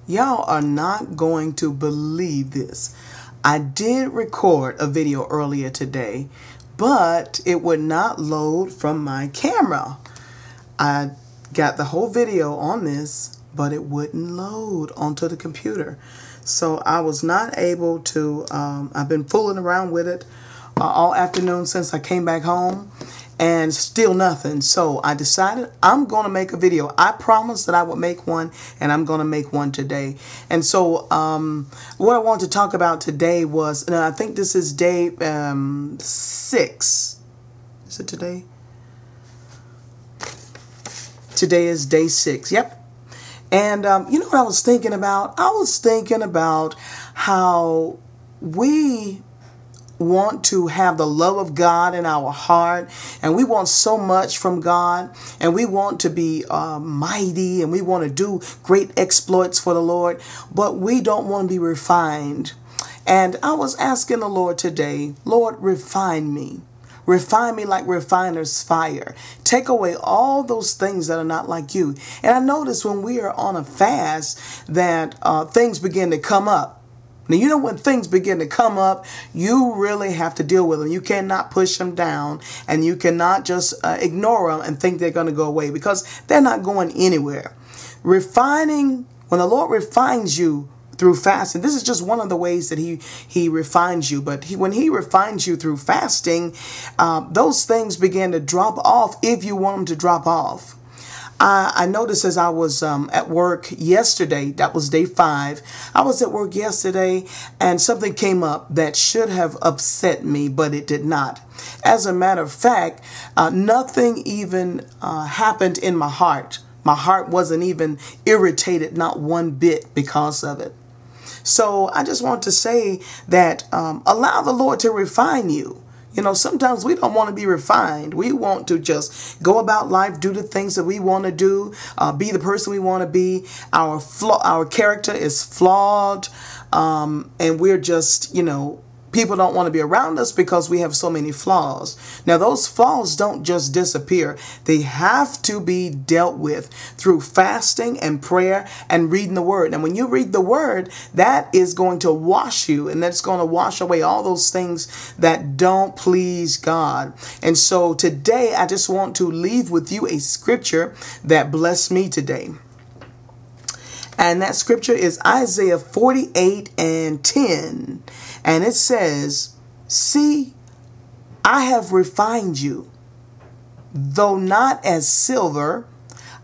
Y'all are not going to believe this. I did record a video earlier today, but it would not load from my camera. I got the whole video on this, but it wouldn't load onto the computer. So I was not able to, I've been fooling around with it all afternoon since I came back home, and still nothing. So I decided I'm going to make a video. I promised that I would make one, and I'm going to make one today. And so what I want to talk about today was, and I think this is day 6. Is it today? Today is day 6. Yep. And you know what I was thinking about? I was thinking about how we want to have the love of God in our heart, and we want so much from God, and we want to be mighty, and we want to do great exploits for the Lord, but we don't want to be refined. And I was asking the Lord today, Lord, refine me. Refine me like refiner's fire. Take away all those things that are not like you. And I notice when we are on a fast that things begin to come up. Now, you know, when things begin to come up, you really have to deal with them. You cannot push them down, and you cannot just ignore them and think they're going to go away, because they're not going anywhere. Refining, when the Lord refines you through fasting, this is just one of the ways that he refines you. But when he refines you through fasting, those things begin to drop off if you want them to drop off. I noticed as I was at work yesterday, that was day 5. I was at work yesterday, and something came up that should have upset me, but it did not. As a matter of fact, nothing even happened in my heart. My heart wasn't even irritated, not one bit, because of it. So I just want to say that allow the Lord to refine you. You know, sometimes we don't want to be refined. We want to just go about life, do the things that we want to do, be the person we want to be. Our character is flawed, and we're just, you know, people don't want to be around us because we have so many flaws. Now, those flaws don't just disappear. They have to be dealt with through fasting and prayer and reading the Word. And when you read the Word, that is going to wash you, and that's going to wash away all those things that don't please God. And so today, I just want to leave with you a scripture that blessed me today. And that scripture is Isaiah 48:10. And it says, "See, I have refined you, though not as silver.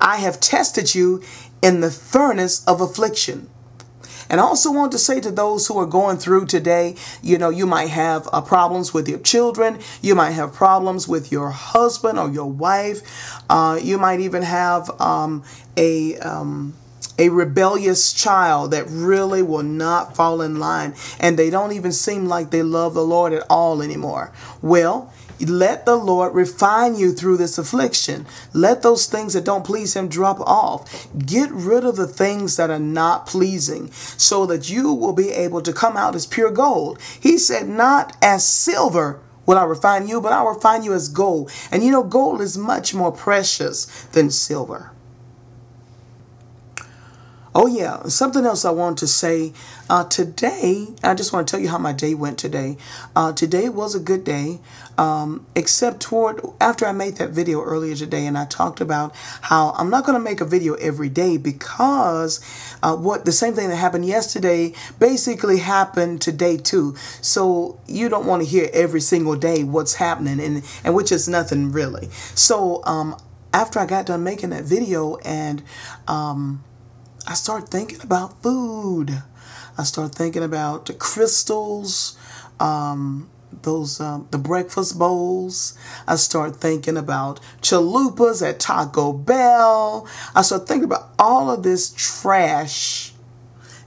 I have tested you in the furnace of affliction." And I also want to say to those who are going through today, you know, you might have problems with your children. You might have problems with your husband or your wife. You might even have a rebellious child that really will not fall in line, and they don't even seem like they love the Lord at all anymore. Well, let the Lord refine you through this affliction. Let those things that don't please him drop off. Get rid of the things that are not pleasing, so that you will be able to come out as pure gold. He said, "Not as silver will I refine you, but I'll refine you as gold." And you know, gold is much more precious than silver. Oh yeah, something else I want to say. Today, I just want to tell you how my day went today. Today was a good day, except after I made that video earlier today, and I talked about how I'm not going to make a video every day, because the same thing that happened yesterday basically happened today too. So you don't want to hear every single day what's happening, and which is nothing really. So after I got done making that video, and I started thinking about food. I started thinking about the crystals, the breakfast bowls. I started thinking about chalupas at Taco Bell. I started thinking about all of this trash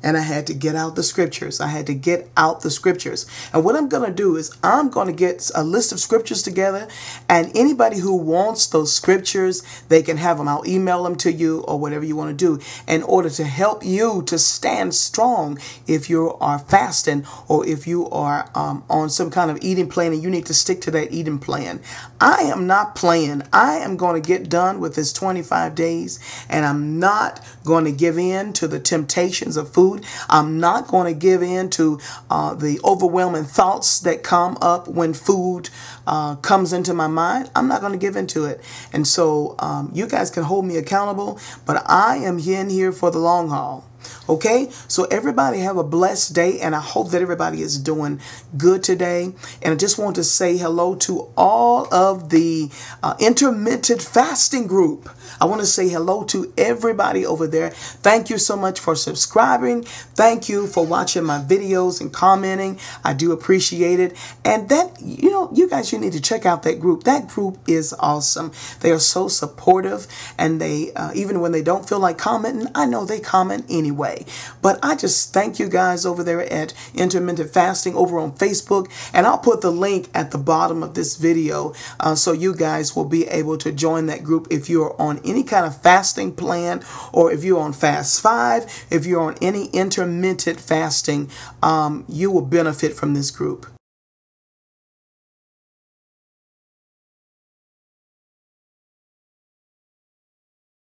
and I had to get out the scriptures. I had to get out the scriptures. And what I'm going to do is I'm going to get a list of scriptures together, and anybody who wants those scriptures, they can have them. I'll email them to you or whatever you want to do in order to help you to stand strong if you are fasting or if you are on some kind of eating plan and you need to stick to that eating plan. I am not playing. I am going to get done with this 25 days, and I'm not going to give in to the temptations of food. I'm not going to give in to the overwhelming thoughts that come up when food comes into my mind. I'm not going to give into it. And so you guys can hold me accountable, but I am in here for the long haul. Okay, so everybody have a blessed day, and I hope that everybody is doing good today. And I just want to say hello to all of the intermittent fasting group. I want to say hello to everybody over there. Thank you so much for subscribing. Thank you for watching my videos and commenting. I do appreciate it. And that, you guys, you need to check out that group. That group is awesome. They are so supportive, and they, even when they don't feel like commenting, I know they comment anyway. But I just thank you guys over there at Intermittent Fasting over on Facebook. And I'll put the link at the bottom of this video so you guys will be able to join that group if you're on any kind of fasting plan, or if you're on Fast 5, if you're on any intermittent fasting, you will benefit from this group.